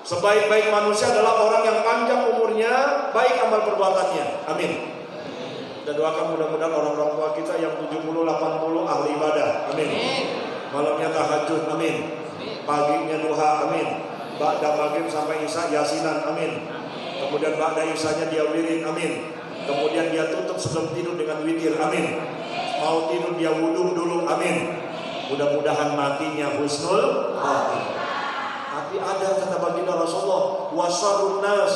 Sebaik-baik manusia adalah orang yang panjang umurnya, baik amal perbuatannya. Amin. Dan doakan mudah-mudahan orang-orang tua kita yang 70, 80 ahli ibadah. Amin. Malamnya tahajud. Amin. Paginya duha. Amin. Ba'da maghrib sampai isya yasinan. Amin. Kemudian ba'da isyanya dia wirid. Amin. Kemudian dia tutup sebelum tidur dengan witir. Amin. Mau tidur dia wudu dulu. Amin. Mudah-mudahan matinya husnul khatimah. Tapi ada kata baginda Rasulullah, wasarun nas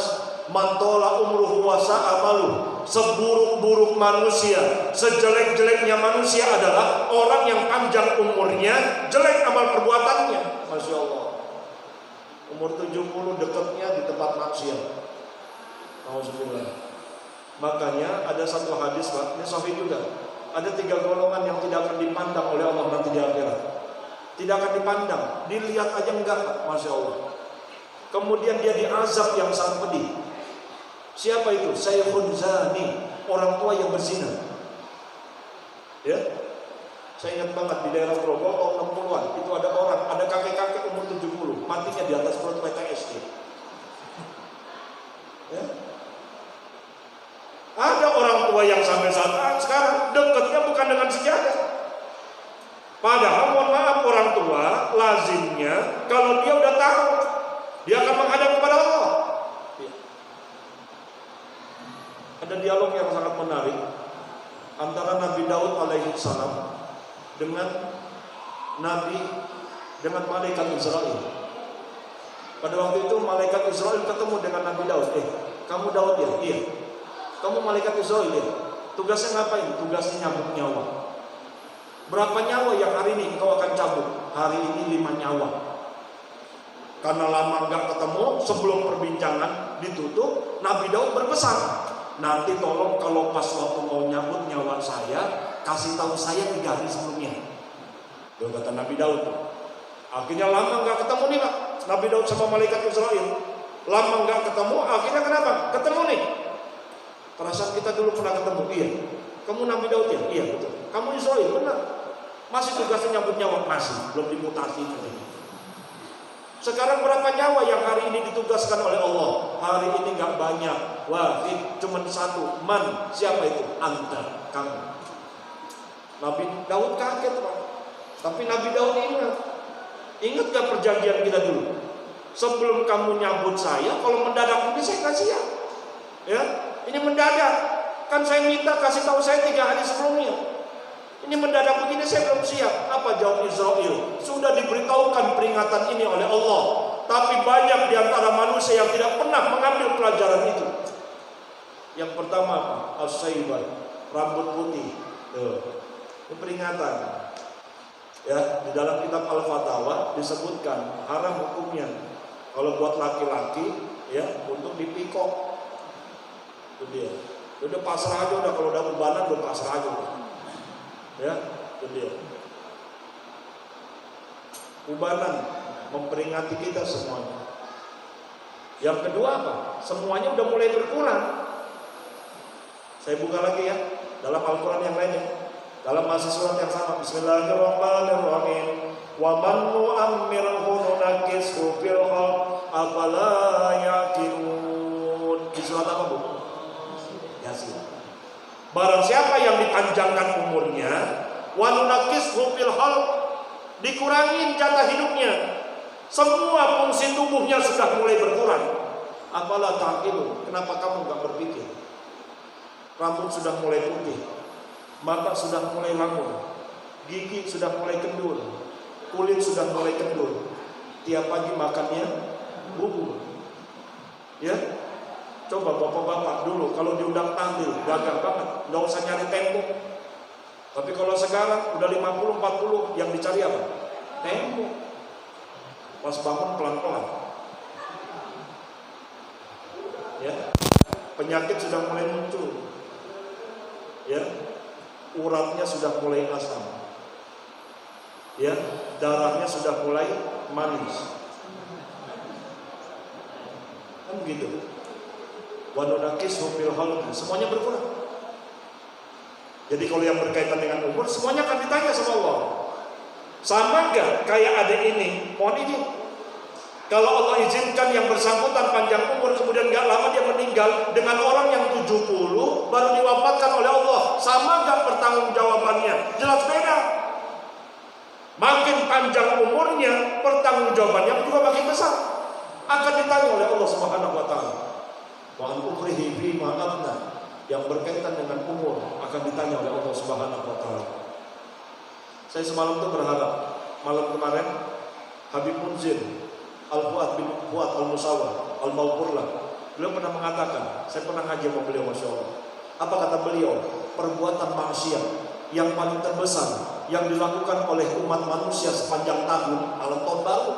mantola umruhu wasa amalu. Seburuk-buruk manusia, sejelek-jeleknya manusia adalah orang yang panjang umurnya, jelek amal perbuatannya. Masya Allah. Umur 70 dekatnya di tempat maksiat. Alhamdulillah. Makanya ada satu hadis, Pak, ini sahih juga. Ada 3 golongan yang tidak akan dipandang oleh Allah nanti di akhirat. Tidak akan dipandang, dilihat aja enggak, Masya Allah. Kemudian dia diazab yang sangat pedih. Siapa itu? Syekhun zani, orang tua yang berzina. Ya, saya ingat banget di daerah Grogol tahun 60-an itu ada orang, ada kakek-kakek umur 70, matinya di atas perut PTSD. Ya. Ada orang tua yang sampai saat sekarang dekatnya bukan dengan sejadah. Padahal mohon maaf, orang tua lazimnya kalau dia udah tahu dia akan menghadap kepada Allah. Ada dialog yang sangat menarik antara Nabi Daud alaihi salam dengan malaikat Israel. Pada waktu itu malaikat Israel ketemu dengan Nabi Daud. Kamu Daud ya? Iya. Kamu malaikat Israel ya? Tugasnya ngapain? Tugasnya nyambut nyawa. Berapa nyawa yang hari ini engkau akan cabut? Hari ini 5 nyawa. Karena lama enggak ketemu, sebelum perbincangan ditutup, Nabi Daud berpesan, nanti tolong kalau pas waktu mau nyambut nyawa saya, kasih tahu saya 3 hari sebelumnya. Itu kata Nabi Daud. Akhirnya lama enggak ketemu nih, Pak. Nabi Daud sama malaikat Israel. Lama enggak ketemu, akhirnya kenapa? Ketemu nih. Perasaan kita dulu pernah ketemu. Iya. Kamu Nabi Daud ya? Iya betul. Kamu Israel? Benar. Masih tugasnya nyambut nyawa? Masih. Belum dimutasi. Sekarang berapa nyawa yang hari ini ditugaskan oleh Allah? Hari ini gak banyak. Wahid, cuma 1. Man, siapa itu? Anta, kamu. Nabi Daud kaget, Pak. Tapi Nabi Daud ingat. Ingat gak perjanjian kita dulu? Sebelum kamu nyambut saya, kalau mendadak ini saya gak siap. Ya, ini mendadak. Kan saya minta kasih tahu saya 3 hari sebelumnya. Ini mendadak begini saya belum siap. Apa jawab Israel? Sudah diberitahukan peringatan ini oleh Allah. Tapi banyak di antara manusia yang tidak pernah mengambil pelajaran itu. Yang pertama apa? As-saibah, rambut putih. Itu peringatan. Ya, di dalam kitab Al-Fatawa disebutkan haram hukumnya kalau buat laki-laki ya untuk dipikok. Itu dia. Udah pasrah aja, udah kalau udah ubanan udah pasrah aja udah. Ya, itu dia. Ubanan memperingati kita semuanya. Yang kedua apa? Semuanya udah mulai berkurang. Saya buka lagi ya dalam Al-Quran yang lainnya. Dalam masih surat yang sama. Bismillahirrahmanirrahim. Wa man nu'ammirhu nunakkishu fil khalq afala yaqilun. Di surat apa, Bu? Yasin. Barang siapa yang dipanjangkan umurnya, wa nunakkishu fil khalq, dikurangin jatah hidupnya. Semua fungsi tubuhnya sudah mulai berkurang. Afala taqilun. Kenapa kamu enggak berpikir? Rambut sudah mulai putih, mata sudah mulai langur, gigi sudah mulai kendul, kulit sudah mulai kendul. Tiap pagi makannya bubur. Ya, coba bapak-bapak dulu kalau diundang tampil gagah banget, nggak usah nyari tembok. Tapi kalau sekarang udah 50-40 yang dicari apa? Tembok. Pas bangun pelan-pelan. Ya, penyakit sudah mulai muncul. Ya, uratnya sudah mulai asam. Ya, darahnya sudah mulai manis. Kan begitu. Wa nunakkishu fil khalq, semuanya berkurang. Jadi kalau yang berkaitan dengan umur semuanya akan ditanya sama Allah. Sama enggak kayak adik ini? Mohon izin. Kalau Allah izinkan yang bersangkutan panjang umur, kemudian gak lama dia meninggal, dengan orang yang 70 baru diwafatkan oleh Allah, sama gak pertanggungjawabannya? Jelas beda. Makin panjang umurnya, pertanggungjawabannya juga makin besar. Akan ditanya oleh Allah Subhanahu wa taala. Wa an umrihi fima afna, yang berkaitan dengan umur akan ditanya oleh Allah Subhanahu wa taala. Saya semalam tuh berharap, malam kemarin Habib Munzir Al-Fuad bin Fuad Al-Musawwar Al-Mawqurlah, beliau pernah mengatakan, saya pernah ngaji sama beliau, Masya Allah. Apa kata beliau? Perbuatan maksiat yang paling terbesar yang dilakukan oleh umat manusia sepanjang tahun, malam tahun baru.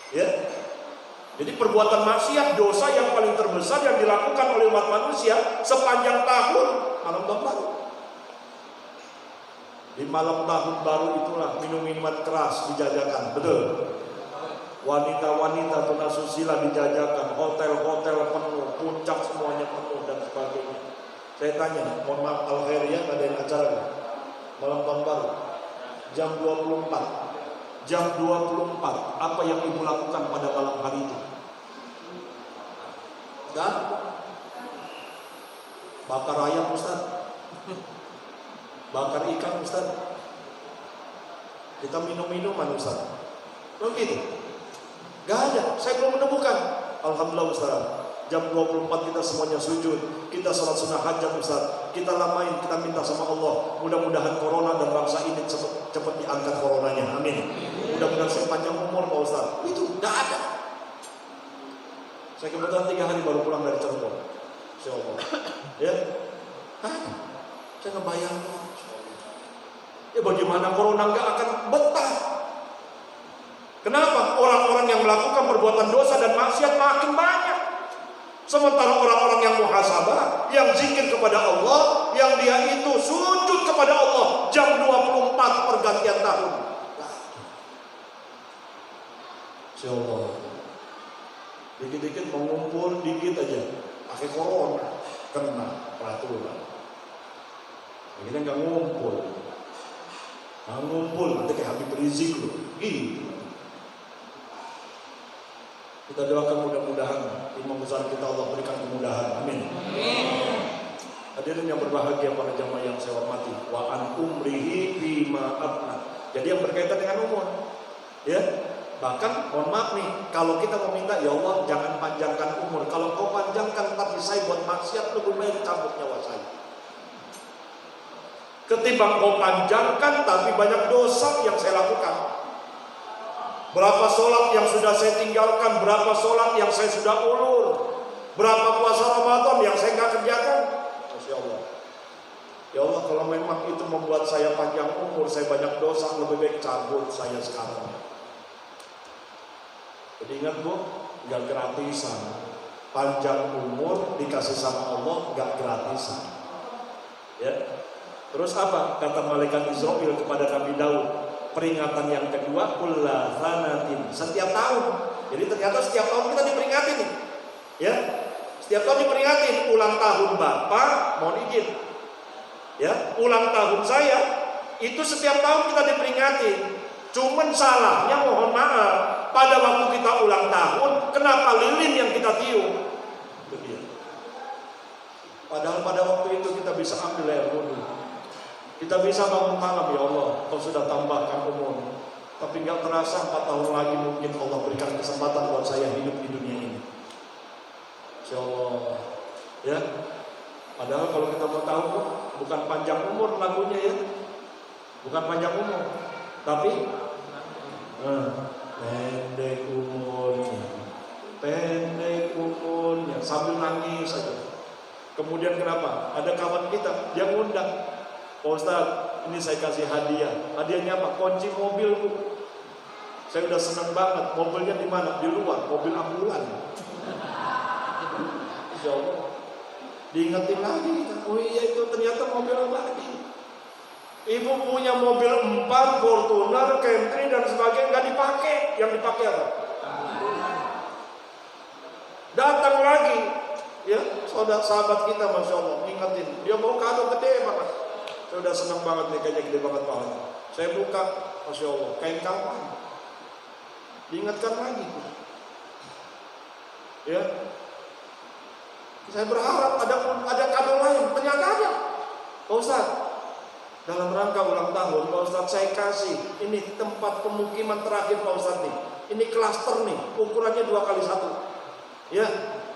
Ya. Jadi perbuatan maksiat, dosa yang paling terbesar yang dilakukan oleh umat manusia sepanjang tahun, malam tahun baru. Di malam tahun baru itulah minum-minuman keras dijajakan, betul? Wanita-wanita tunasusila dijajakan, hotel-hotel penuh, puncak semuanya penuh dan sebagainya. Saya tanya, mohon maaf Al-Khairiyah ngadain acara malam tahun baru jam 24. Jam 24, apa yang ibu lakukan pada malam hari itu? Dan bakar ayam Ustaz, bakar ikan Ustaz, kita minum-minuman Ustaz. Begitu? Gak ada, saya belum menemukan. Alhamdulillah Ustaz, jam 24 kita semuanya sujud, kita sholat sunnah hajat Ustaz, kita lamain, kita minta sama Allah, mudah-mudahan corona dan bangsa ini cepat diangkat coronanya, amin. Mudah-mudahan saya panjang umur Pak Ustaz. Itu gak ada. Saya kebetulan 3 hari baru pulang dari Cirebon, Insya Allah. Ya, saya ngebayang, ya bagaimana corona gak akan betah. Kenapa? Orang-orang yang melakukan perbuatan dosa dan maksiat makin banyak. Sementara orang-orang yang muhasabah, yang zikir kepada Allah, yang dia itu sujud kepada Allah jam 24 pergantian tahun. Insya Allah. Dikit-dikit mengumpul, dikit aja pakai corona, kena peraturan. Kita nggak ngumpul, nanti kayak Habib Rizik loh, gitu. Kita doakan mudah-mudahan imam besar kita Allah berikan kemudahan, amin. Hadirin yang berbahagia, para jamaah yang saya hormati, wa an umrihi bima afna. Jadi yang berkaitan dengan umur, ya. Bahkan mohon maaf nih, kalau kita meminta, ya Allah jangan panjangkan umur. Kalau kau panjangkan tapi saya buat maksiat, lebih baik cabut nyawa saya. Ketimbang kau panjangkan tapi banyak dosa yang saya lakukan. Berapa sholat yang sudah saya tinggalkan, berapa sholat yang saya sudah ulur, berapa puasa Ramadan yang saya nggak kerjakan. Masya Allah. Ya Allah, kalau memang itu membuat saya panjang umur, saya banyak dosa, lebih baik cabut saya sekarang. Jadi ingat Bu, nggak gratisan. Panjang umur dikasih sama Allah, nggak gratisan. Ya. Terus apa kata malaikat Israil kepada Nabi Daud? Peringatan yang kedua, kullahanatin, setiap tahun. Jadi ternyata setiap tahun kita diperingatin nih. Ya. Setiap tahun diperingatin, ulang tahun Bapak, mohon izin. Ya, ulang tahun saya itu setiap tahun kita diperingatin. Cuman salahnya mohon maaf, pada waktu kita ulang tahun, kenapa lilin yang kita tiup? Begitu. Padahal pada waktu itu kita bisa ambil air wudhu. Kita bisa bangun malam, ya Allah, kau sudah tambahkan umur. Tapi nggak terasa 4 tahun lagi mungkin Allah berikan kesempatan buat saya hidup di dunia ini. Insya Allah. Ya. Padahal kalau kita mau tahu, bukan panjang umur lagunya ya. Bukan panjang umur. Tapi pendek umurnya. Pendek umurnya. Sambil nangis saja. Kemudian kenapa? Ada kawan kita, dia ngundang. Pak Ustaz, ini saya kasih hadiah. Hadiahnya apa? Kunci mobil Bu. Saya udah senang banget. Mobilnya di mana? Di luar. Mobil ambulan. Insya Allah. Diingetin lagi. Oh iya itu ternyata mobil lagi. Ibu punya mobil 4, Fortuner, Camry dan sebagainya nggak dipakai. Yang dipakai apa? Datang lagi. Ya, saudara sahabat kita, Masya Allah, ingetin. Dia mau kado gede banget. Saya udah senang banget nih, kayaknya gede banget banget. Saya buka, Masya Allah, kain kapan. Diingatkan lagi. Ya. Saya berharap ada kado lain. Ternyata ada. Pak Ustadz, dalam rangka ulang tahun, Pak Ustadz saya kasih ini tempat pemukiman terakhir Pak Ustadz nih. Ini klaster nih, ukurannya 2x1. Ya,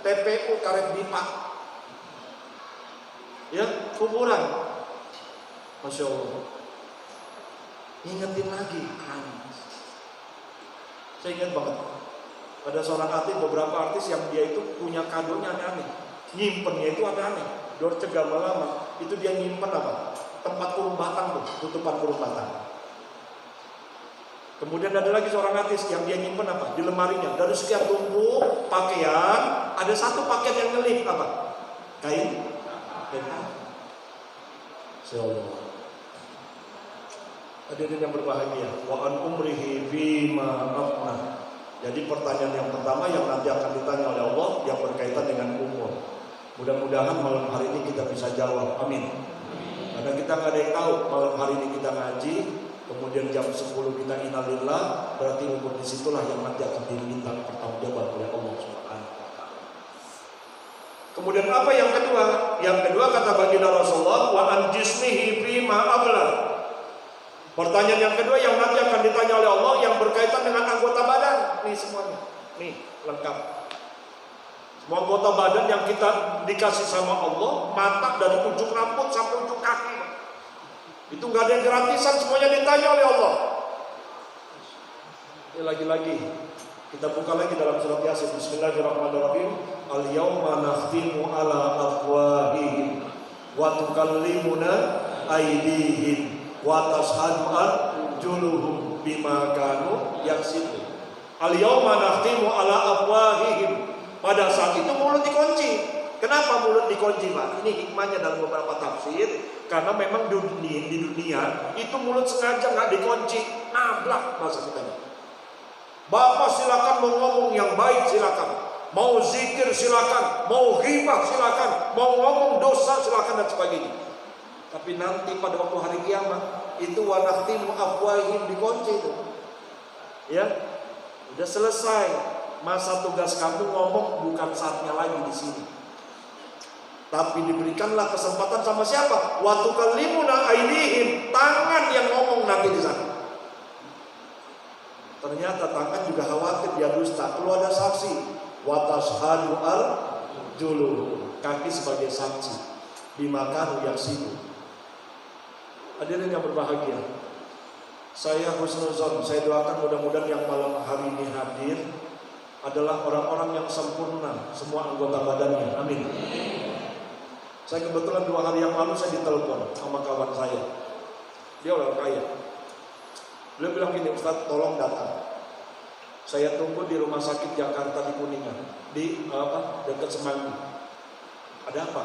TPU Karet Bipa. Ya, kuburan. Masya Allah. Ingetin lagi. Saya ingat banget. Ada seorang artis, beberapa artis yang dia itu punya kadonya aneh-aneh. Nyimpennya itu aneh-aneh. Dorce Gamalama, itu dia nyimpen apa? Tempat kurung batang tuh, tutupan kurung batang. Kemudian ada lagi seorang artis yang dia nyimpen apa? Di lemarinya. Dari sekian tumpuk pakaian, ada satu pakaian yang ngelip apa? Kain. Insyaallah. Hadirin yang berbahagia, wa an umrihi bima afna. Jadi pertanyaan yang pertama yang nanti akan ditanya oleh Allah yang berkaitan dengan umur. Mudah-mudahan malam hari ini kita bisa jawab. Amin. Karena kita nggak ada yang tahu malam hari ini kita ngaji, kemudian jam 10 kita innalillah, berarti umur disitulah yang nanti akan diminta pertanggungjawaban oleh Allah Subhanahu wa taala. Kemudian apa yang kedua? Yang kedua kata baginda Rasulullah, wa an jismihi bima abla. Pertanyaan yang kedua yang nanti akan ditanya oleh Allah yang berkaitan dengan anggota badan. Nih semuanya. Nih lengkap. Semua anggota badan yang kita dikasih sama Allah, mata dari ujung rambut sampai ujung kaki. Itu nggak ada yang gratisan, semuanya ditanya oleh Allah. Ini lagi-lagi kita buka lagi dalam surat Yasin. Bismillahirrahmanirrahim. Al-yawma nakhtimu ala afwahihim wa tukallimuna aydihim wa tashhadu arjuluhum bima kanu yaksibun. Al-yawma nakhtimu ala afwahihim. Pada saat itu mulut dikunci. Kenapa mulut dikunci, Pak? Ini hikmahnya dalam beberapa tafsir. Karena memang di dunia itu mulut sengaja nggak dikunci, nablak bahasa kita. Bapak silakan mau ngomong yang baik silakan, mau zikir silakan, mau ghibah silakan, mau ngomong dosa silakan dan sebagainya. Tapi nanti pada waktu hari kiamat itu wanakhtimu afwahihim dikunci itu. Ya, udah selesai. Masa tugas kamu ngomong bukan saatnya lagi di sini. Tapi diberikanlah kesempatan sama siapa? Wa tukallimuna aydihim, tangan yang ngomong nanti di sana. Ternyata tangan juga khawatir dia dusta. Perlu ada saksi. Wa tashhadu arjuluhum, kaki sebagai saksi. Bima kanu yaksibun. Hadirin yang berbahagia, saya husnuzon, saya doakan mudah-mudahan yang malam hari ini hadir adalah orang-orang yang sempurna semua anggota badannya. Amin. Saya kebetulan 2 hari yang lalu saya ditelepon sama kawan saya. Dia orang kaya. Beliau bilang gini, Ustaz tolong datang. Saya tunggu di rumah sakit Jakarta di Kuningan, di dekat Semanggi. Ada apa?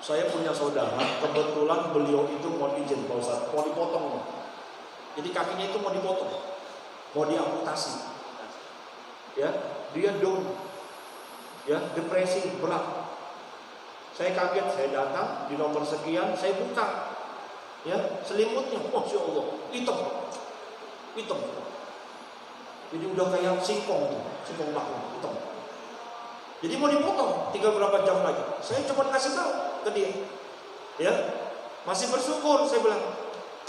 Saya punya saudara, kebetulan beliau itu mau izin Pak Ustaz, mau dipotong. Jadi kakinya itu mau dipotong, mau diamputasi. Ya, dia down, ya, depresi berat. Saya kaget, saya datang di nomor sekian, saya buka, ya, selimutnya, masya Allah, hitam. Jadi udah kayak singkong bakung, hitam. Jadi mau dipotong, tinggal berapa jam lagi. Saya cuma kasih tahu ke dia, ya, masih bersyukur. Saya bilang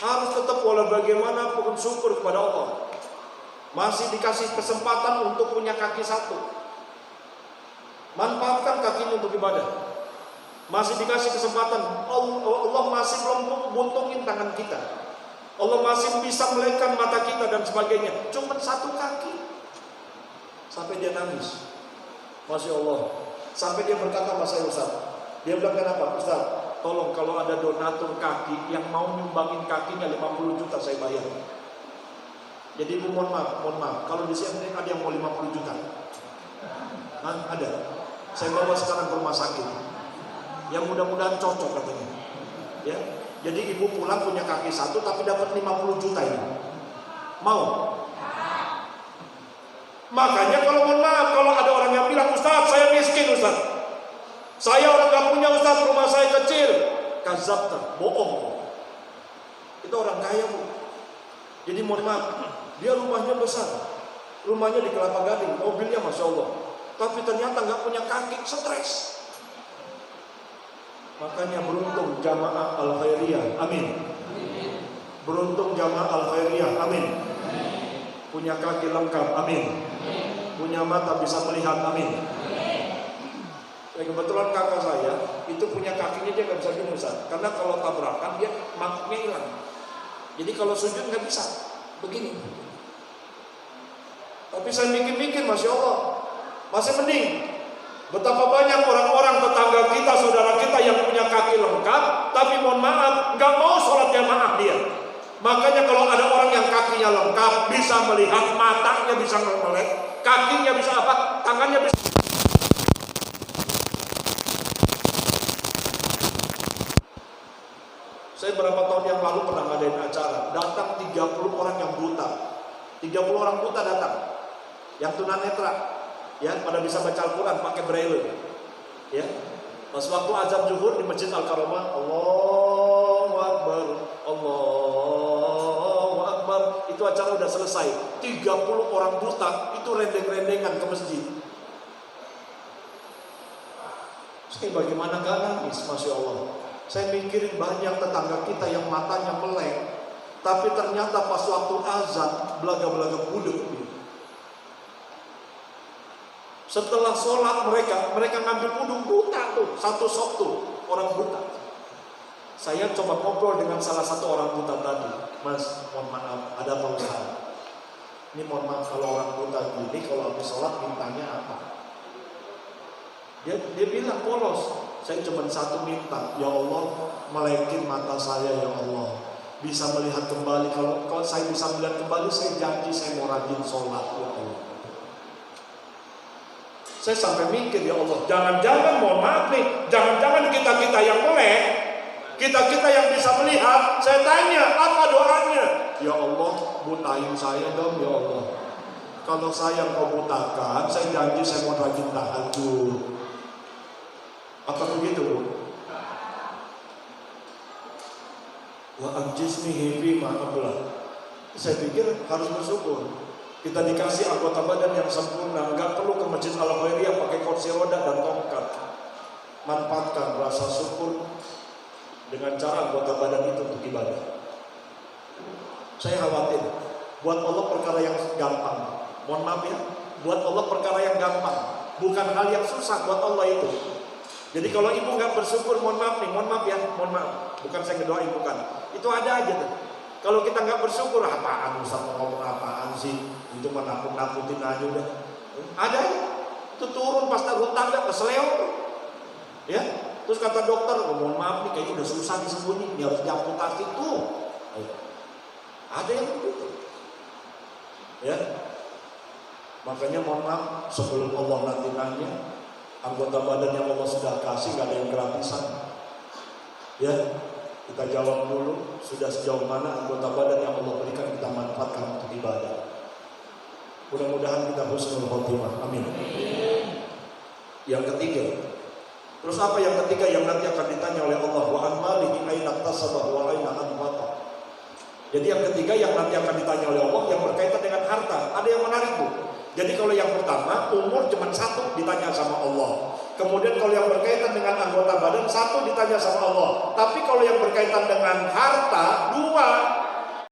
harus tetap walau bagaimanapun syukur kepada Allah. Masih dikasih kesempatan untuk punya kaki satu. Manfaatkan kakinya untuk ibadah. Masih dikasih kesempatan. Allah masih belum buntungin tangan kita. Allah masih bisa melekkan mata kita dan sebagainya. Cuma satu kaki. Sampai dia nangis. Masya Allah. Sampai dia berkata sama saya, Ustaz. Dia bilang, kenapa? Ustaz, tolong kalau ada donatur kaki yang mau nyumbangin kakinya 50 juta saya bayar. Jadi ibu mohon maaf, kalau di sini ada yang mau 50 juta. Ada. Saya bawa sekarang ke rumah sakit. Yang mudah-mudahan cocok katanya. Ya. Jadi ibu pulang punya kaki satu tapi dapat 50 juta ini. Mau? Makanya kalau mohon maaf, kalau ada orang yang bilang, Ustaz saya miskin Ustaz, saya orang gak punya Ustaz, rumah saya kecil. Kazabta, bohong. Itu orang kaya Bu. Jadi mohon maaf, dia rumahnya besar, Rumahnya di Kelapa Gading, mobilnya Masya Allah. Tapi ternyata nggak punya kaki, stres. Makanya beruntung jamaah Al-Khairiyah, amin. Beruntung jamaah Al-Khairiyah, amin. Punya kaki lengkap, amin. Punya mata bisa melihat, amin. Ya, kebetulan kakak saya itu punya kakinya dia nggak bisa gini Ustaz. Karena kalau tabrakan dia maknya hilang. Jadi kalau sujud nggak bisa begini. Tapi saya mikir-mikir, Masya Allah, masih mending. Betapa banyak orang-orang tetangga kita, saudara kita yang punya kaki lengkap, tapi mohon maaf, nggak mau sholat jamaah dia. Makanya kalau ada orang yang kakinya lengkap, bisa melihat, matanya bisa melek, kakinya bisa apa, tangannya bisa. Saya berapa tahun yang lalu pernah ngadain acara, datang 30 orang yang buta. 30 orang buta datang, yang tunanetra, ya, pada bisa baca Al-Quran pakai braille, ya. Pas waktu azan zuhur di Masjid Al-Karomah, Allahu Akbar, Allahu Akbar, itu acara udah selesai. 30 orang buta itu rendeng-rendengan ke masjid. Saya bagaimana gak nangis, Masya Allah. Saya mikirin banyak tetangga kita yang matanya melek, tapi ternyata pas waktu azan belaga-belaga budek. Setelah sholat mereka ngambil wudhu, buta tuh, satu sok tuh, orang buta. Saya coba ngobrol dengan salah satu orang buta tadi. Mas, mohon maaf, ada apa Ustaz? Ini mohon maaf kalau orang buta gini, kalau habis sholat mintanya apa? Dia bilang polos. Saya cuma satu minta, ya Allah, melekin mata saya ya Allah, bisa melihat kembali. Kalau saya bisa melihat kembali, saya janji saya mau rajin sholat ya Allah. Saya sampai mikir, ya Allah, jangan-jangan, mohon maaf nih, jangan-jangan kita yang melek, kita yang bisa melihat. Saya tanya, apa doanya? Ya Allah, butain saya dong ya Allah. Kalau saya mau butakan, saya janji saya mau rajin tahajud. Apa begitu? Wa ajisni fi ma qabla. Saya pikir harus bersyukur. Kita dikasih anggota badan yang sempurna, nggak perlu ke Masjid Al-Khairiyah pakai kursi roda dan tongkat. Manfaatkan rasa syukur dengan cara anggota badan itu untuk ibadah. Saya khawatir, buat Allah perkara yang gampang. Mohon maaf ya, buat Allah perkara yang gampang, bukan hal yang susah buat Allah itu. Jadi kalau ibu nggak bersyukur, mohon maaf nih, mohon maaf ya, mohon maaf. Bukan saya ngedoain, bukan. Itu ada aja tuh. Kalau kita nggak bersyukur, apaan Ustaz mau ngomong apaan sih? Itu menakut-nakutin aja udah. Ada ya. Itu turun pas taruh tangga keseleo. Ya. Terus kata dokter, oh, mohon maaf nih, kayaknya udah susah disembunyi, ini harus diamputasi tuh. Ada yang begitu. Ya. Makanya mohon maaf, sebelum Allah nanti nanya, anggota badan yang Allah sudah kasih gak ada yang gratisan. Ya, kita jawab dulu, sudah sejauh mana anggota badan yang Allah berikan kita manfaatkan untuk ibadah. Mudah-mudahan kita husnul khotimah. Amin. Yang ketiga, terus apa yang ketiga yang nanti akan ditanya oleh Allah? Wa an malihi aina tasabah wa aina anfaqa. Jadi yang ketiga yang nanti akan ditanya oleh Allah yang berkaitan dengan harta. Ada yang menarik, Bu. Jadi kalau yang pertama, umur cuma satu ditanya sama Allah. Kemudian kalau yang berkaitan dengan anggota badan, satu ditanya sama Allah. Tapi kalau yang berkaitan dengan harta, dua.